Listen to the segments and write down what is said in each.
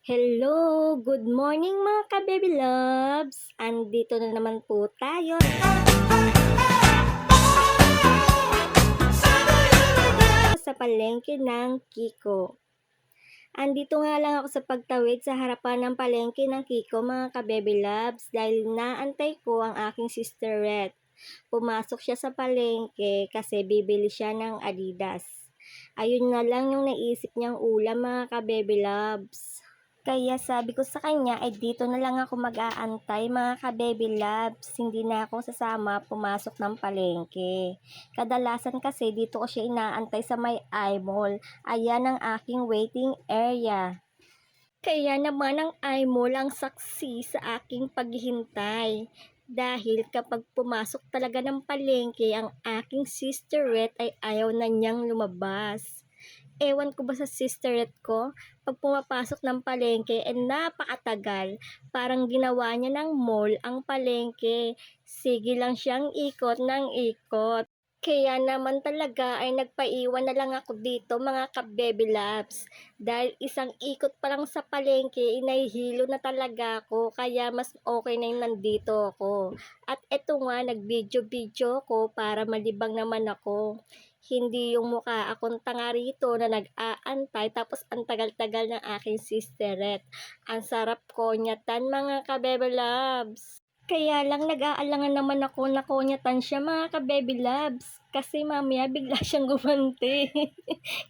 Hello! Good morning mga ka-baby loves! Andito na naman po tayo sa palengke ng Kiko. Andito nga lang ako sa pagtawid sa harapan ng palengke ng Kiko mga ka-baby loves dahil naantay ko ang aking sister Red. Pumasok siya sa palengke kasi bibili siya ng Adidas. Ayun na lang yung naisip niyang ulam mga ka-baby loves. Kaya sabi ko sa kanya ay dito na lang ako mag-aantay mga ka-baby loves. Hindi na ako sasama pumasok ng palengke. Kadalasan kasi dito ko siya inaantay sa may I-mall. Ayan ang aking waiting area. Kaya naman ang I-mall ang saksi sa aking paghihintay. Dahil kapag pumasok talaga ng palengke ang aking sisterette ay ayaw na niyang lumabas. Ewan ko ba sa sisterette ko, pag pumapasok ng palengke, napakatagal. Parang ginawa niya ng mall ang palengke. Sige lang siyang ikot ng ikot. Kaya naman talaga ay nagpaiwan na lang ako dito mga ka-baby loves. Dahil isang ikot pa lang sa palengke, inahihilo na talaga ako. Kaya mas okay na yung nandito ako. At eto nga, nag-video-video ko para malibang naman ako. Hindi yung mukha akong tanga rito na nag-aantay tapos ang tagal-tagal ng aking sisterette. Ang sarap ko nyatan mga ka-baby loves. Kaya lang nag-aalangan naman ako na konyatan siya mga ka-baby loves. Kasi mamaya bigla siyang gumanti.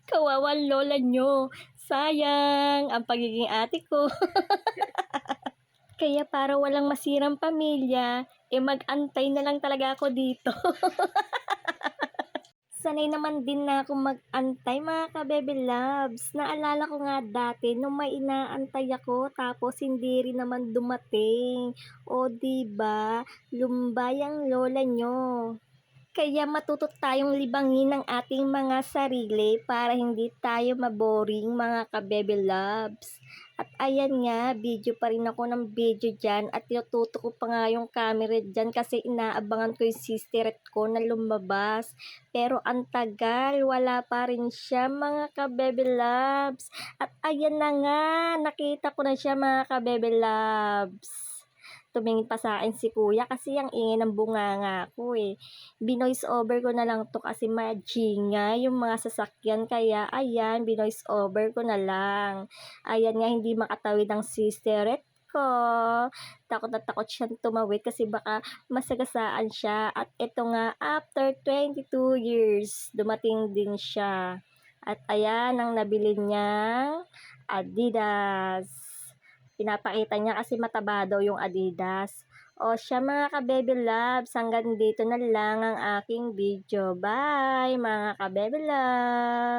Kawawan lola nyo. Sayang ang pagiging ate ko. Kaya para walang masirang pamilya, mag-antay na lang talaga ako dito. Sanay naman din na ako mag-antay mga ka-baby loves. Naalala ko nga dati nung may inaantay ako tapos hindi rin naman dumating. O diba, lumbay ang lola nyo. Kaya matuto tayong libangin ang ating mga sarili para hindi tayo maboring mga ka-baby loves. At ayan nga, video pa rin ako ng video dyan at tinututo ko pa nga yung camera dyan kasi inaabangan ko yung sisterette ko na lumabas. Pero ang tagal, wala pa rin siya mga ka-baby loves. At ayan na nga, nakita ko na siya mga ka-baby loves. Tumingin pa sa akin si kuya kasi ang ingay ng bunganga ko Binoise over ko na lang to kasi majinga yung mga sasakyan kaya ayan, binoise over ko na lang. Ayan nga, hindi makatawid ang sisterette ko. Takot na takot siyang tumawid kasi baka masagasaan siya. At ito nga, after 22 years, dumating din siya. At ayan ang nabili niyang Adidas. Pinapakita niya kasi mataba daw yung Adidas. O siya mga ka-baby loves, hanggang dito na lang ang aking video. Bye mga ka-baby loves!